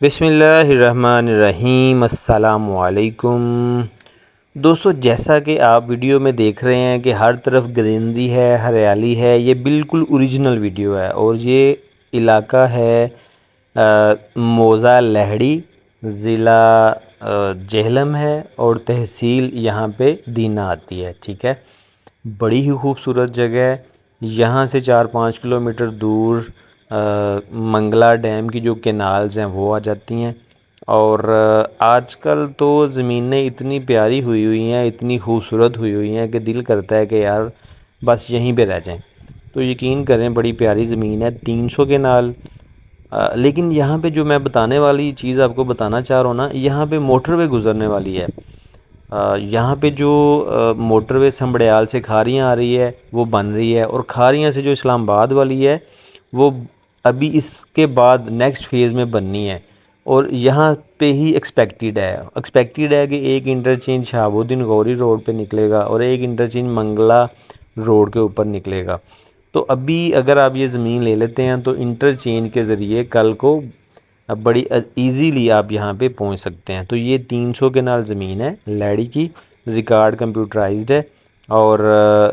بسم اللہ الرحمن الرحیم۔ السلام علیکم دوستو، جیسا کہ آپ ویڈیو میں دیکھ رہے ہیں کہ ہر طرف گرینری ہے، ہریالی ہے۔ یہ بالکل اوریجنل ویڈیو ہے اور یہ علاقہ ہے موزہ لہڑی، ضلع جہلم ہے اور تحصیل یہاں پہ دینا آتی ہے۔ ٹھیک ہے، بڑی ہی خوبصورت جگہ ہے۔ یہاں سے 4-5 کلومیٹر دور منگلا ڈیم کی جو کینالز ہیں وہ آ جاتی ہیں، اور آج کل تو زمینیں اتنی پیاری ہوئی ہیں، اتنی خوبصورت ہوئی ہیں کہ دل کرتا ہے کہ یار بس یہیں پہ رہ جائیں۔ تو یقین کریں بڑی پیاری زمین ہے، 300 کینال۔ لیکن یہاں پہ جو میں بتانے والی چیز آپ کو بتانا چاہ رہا ہوں نا، یہاں پہ موٹر وے گزرنے والی ہے۔ یہاں پہ جو موٹر وے سنبڑیال سے کھاریاں آ رہی ہے وہ بن رہی ہے، اور کھاریاں سے جو اسلام آباد والی ہے وہ ابھی اس کے بعد نیکسٹ فیز میں بننی ہے، اور یہاں پہ ہی ایکسپیکٹڈ ہے کہ ایک انٹرچینج شہاب الدین غوری روڈ پہ نکلے گا اور ایک انٹرچینج منگلا روڈ کے اوپر نکلے گا۔ تو ابھی اگر آپ یہ زمین لے لیتے ہیں تو انٹرچینج کے ذریعے کل کو بڑی ایزیلی آپ یہاں پہ پہنچ سکتے ہیں۔ تو یہ 300 کنال زمین ہے لیڑی کی، ریکارڈ کمپیوٹرائزڈ ہے اور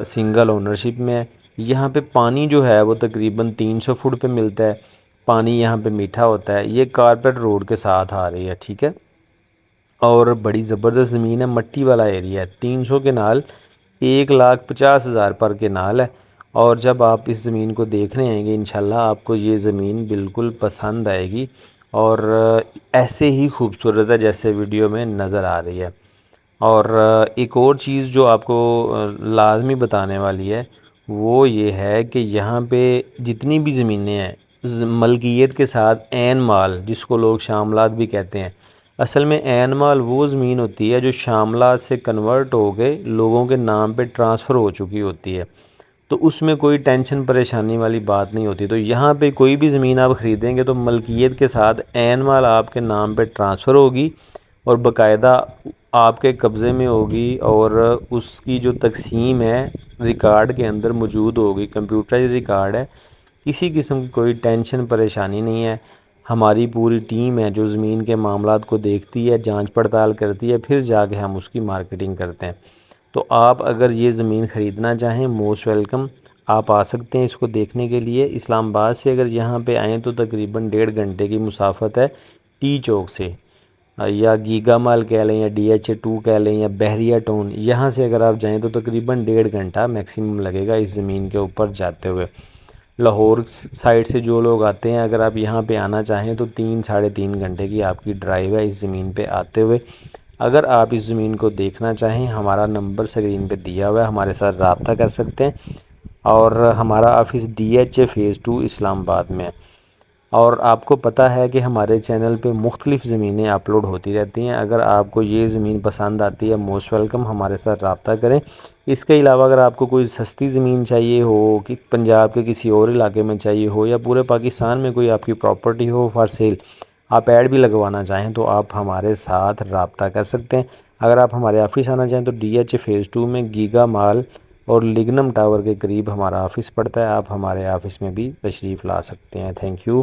سنگل اونرشپ میں ہے۔ یہاں پہ پانی جو ہے وہ تقریباً 300 فٹ پہ ملتا ہے۔ پانی یہاں پہ میٹھا ہوتا ہے۔ یہ کارپیٹ روڈ کے ساتھ آ رہی ہے، ٹھیک ہے، اور بڑی زبردست زمین ہے، مٹی والا ایریا ہے۔ 300 کنال 1,50,000 پر کنال ہے، اور جب آپ اس زمین کو دیکھنے آئیں گے انشاءاللہ آپ کو یہ زمین بالکل پسند آئے گی، اور ایسے ہی خوبصورت ہے جیسے ویڈیو میں نظر آ رہی ہے۔ اور ایک اور چیز جو آپ کو لازمی بتانے والی ہے وہ یہ ہے کہ یہاں پہ جتنی بھی زمینیں ہیں ملکیت کے ساتھ عین مال، جس کو لوگ شاملات بھی کہتے ہیں، اصل میں عین مال وہ زمین ہوتی ہے جو شاملات سے کنورٹ ہو کے لوگوں کے نام پہ ٹرانسفر ہو چکی ہوتی ہے، تو اس میں کوئی ٹینشن پریشانی والی بات نہیں ہوتی۔ تو یہاں پہ کوئی بھی زمین آپ خریدیں گے تو ملکیت کے ساتھ عین مال آپ کے نام پہ ٹرانسفر ہوگی اور باقاعدہ آپ کے قبضے میں ہوگی، اور اس کی جو تقسیم ہے ریکارڈ کے اندر موجود ہوگی، کمپیوٹرائز ریکارڈ ہے۔ کسی قسم کی کوئی ٹینشن پریشانی نہیں ہے۔ ہماری پوری ٹیم ہے جو زمین کے معاملات کو دیکھتی ہے، جانچ پڑتال کرتی ہے، پھر جا کے ہم اس کی مارکیٹنگ کرتے ہیں۔ تو آپ اگر یہ زمین خریدنا چاہیں موسٹ ویلکم، آپ آ سکتے ہیں اس کو دیکھنے کے لیے۔ اسلام آباد سے اگر یہاں پہ آئیں تو تقریباً 1.5 گھنٹے کی مسافت ہے ٹی چوک سے، یا گیگا مال کہہ لیں یا DH2 کہہ لیں یا بحریہ ٹون، یہاں سے اگر آپ جائیں تو تقریباً 1.5 گھنٹہ میکسیمم لگے گا اس زمین کے اوپر جاتے ہوئے۔ لاہور سائڈ سے جو لوگ آتے ہیں اگر آپ یہاں پہ آنا چاہیں تو 3-3.5 گھنٹے کی آپ کی ڈرائیو ہے اس زمین پہ آتے ہوئے۔ اگر آپ اس زمین کو دیکھنا چاہیں ہمارا نمبر اسکرین پہ دیا ہوا ہے، ہمارے ساتھ رابطہ کر سکتے ہیں، اور ہمارا آفس DH فیز 2 اسلام آباد میں ہے۔ اور آپ کو پتہ ہے کہ ہمارے چینل پہ مختلف زمینیں اپلوڈ ہوتی رہتی ہیں۔ اگر آپ کو یہ زمین پسند آتی ہے موسٹ ویلکم، ہمارے ساتھ رابطہ کریں۔ اس کے علاوہ اگر آپ کو کوئی سستی زمین چاہیے ہو کہ پنجاب کے کسی اور علاقے میں چاہیے ہو، یا پورے پاکستان میں کوئی آپ کی پراپرٹی ہو فار سیل، آپ ایڈ بھی لگوانا چاہیں تو آپ ہمارے ساتھ رابطہ کر سکتے ہیں۔ اگر آپ ہمارے آفس آنا چاہیں تو DH فیز 2 میں گیگا مال اور لگنم ٹاور کے قریب ہمارا آفس پڑتا ہے۔ آپ ہمارے آفس میں بھی تشریف لا سکتے ہیں۔ Thank you.